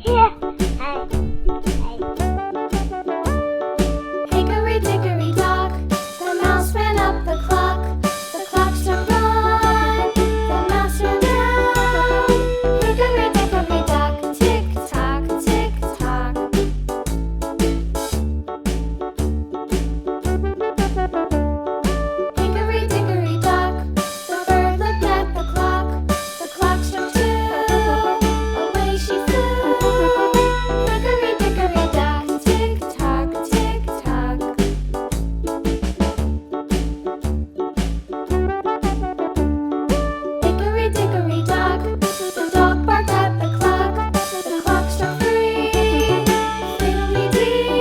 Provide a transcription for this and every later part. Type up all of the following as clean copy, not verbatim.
Here. Hickory dickory dock, the mouse ran up the clock. The clock struck one, the mouse ran down. Hickory dickory dock, tick tock, tick tock. Hickory dickory dock, the bird looked at the clock. The clock struck two, away she flew. Hickory dickory dock, tick tock, tick tock. Hickory dickory dock, the dog barked at the clock. The clock struck three, fiddly-dee.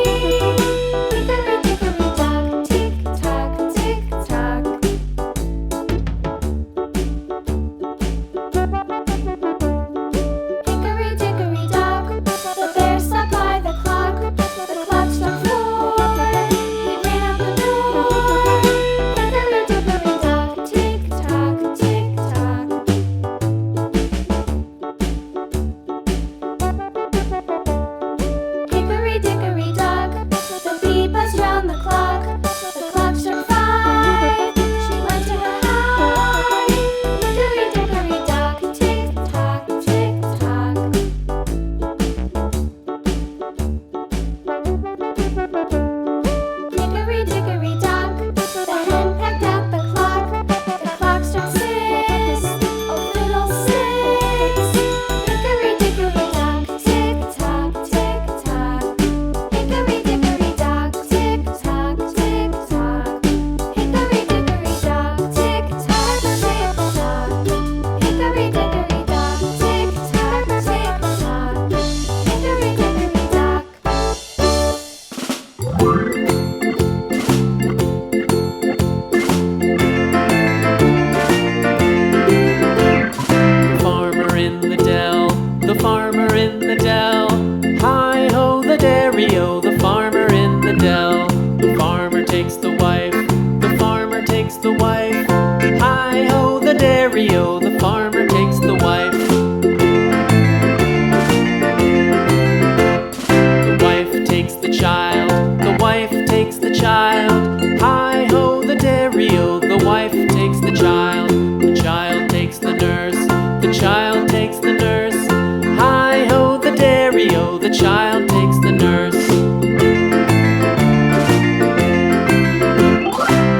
Hickory dickory dock, tick tock, tick tock. Hickory dickory dock, the bear sat by the clock. The clock struck four, he ran out the door. Hickory dickory dock, tick tock, tick tock. Hickory dickory dock, the bee buzzed round the clock. The clock struck five, she went to her hive. Hickory dickory dock, tick tock, tick tock. Hickory dickory dock, the hen pecked at the clock. The clock struck six, oh fiddlesticks. Hickory dickory dock, tick tock, tick tock. Hickory dickory dock, tick tock, tick tock. Hickory dickory dock, tick tock, tick tock. Hickory dickory dock, tick tock, tick tock. Hickory dickory dock. The farmer in the dell, the farmer in the dell. Hi-ho, the dairy-o, the farmer in the dell. The farmer takes the wife, the farmer takes the wife. Hi-ho, the dairy-o, the farmer takes the wife. The wife takes the child, the wife takes the child. Hi-ho, the dairy-o, the wife takes the child. The child takes the nurse, the child takes the nurse. Hi-ho, the dairy-o, the child takes the nurse.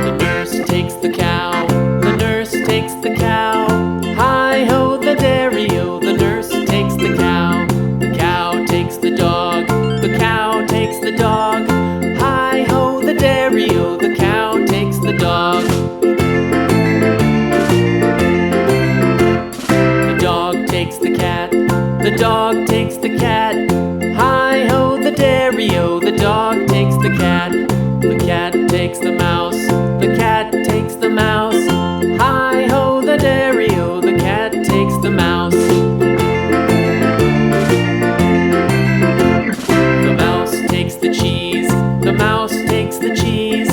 The nurse takes the cow, the nurse takes the cow. Hi-ho, the dairy-o, the nurse takes the cow. The cow takes the dog, the cow takes the dog. Hi-ho, the dairy-o, the cow takes the dog. The dog takes the cat, the dog takes the cat. Hi-ho, the dairy-o, the dog takes the cat. The cat takes the mouse, the cat takes the mouse. Hi-ho, the dairy-o, the cat takes the mouse. The mouse takes the cheese, the mouse takes the cheese.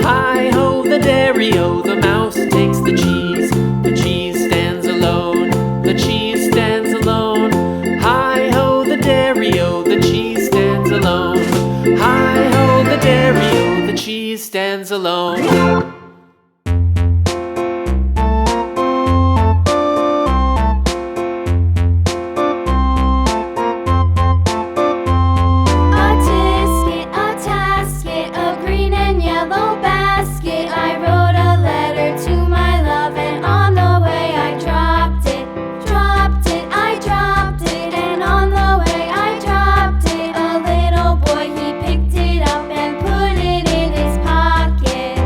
Hi-ho, the dairy-o, the mouse takes the cheese. The cheese stands alone, the cheese stands alone. Hi-ho, the dairy-o, the cheese stands alone. Hi-ho, the dairy-o, the cheese stands alone. A tisket, a tasket, a green and yellow basket. I wrote a letter to my love, and on the way I dropped it, dropped it, I dropped it, and on the way I dropped it. A little boy, he picked it up and put it in his pocket.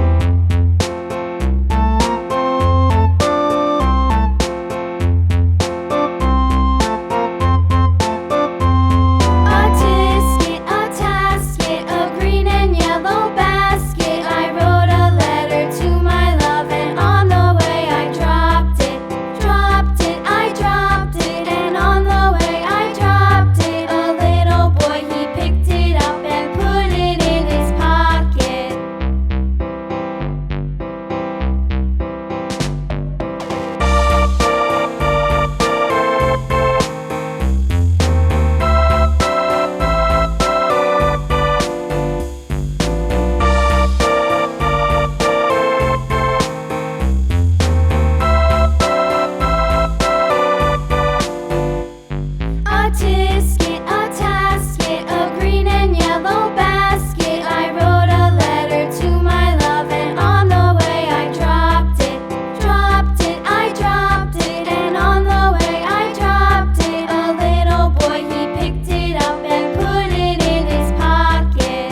tisket, a tasket, a green and yellow basket. I wrote a letter to my love, and on the way I dropped it. I dropped it, and on the way I dropped it. A little boy, he picked it up and put it in his pocket.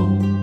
go.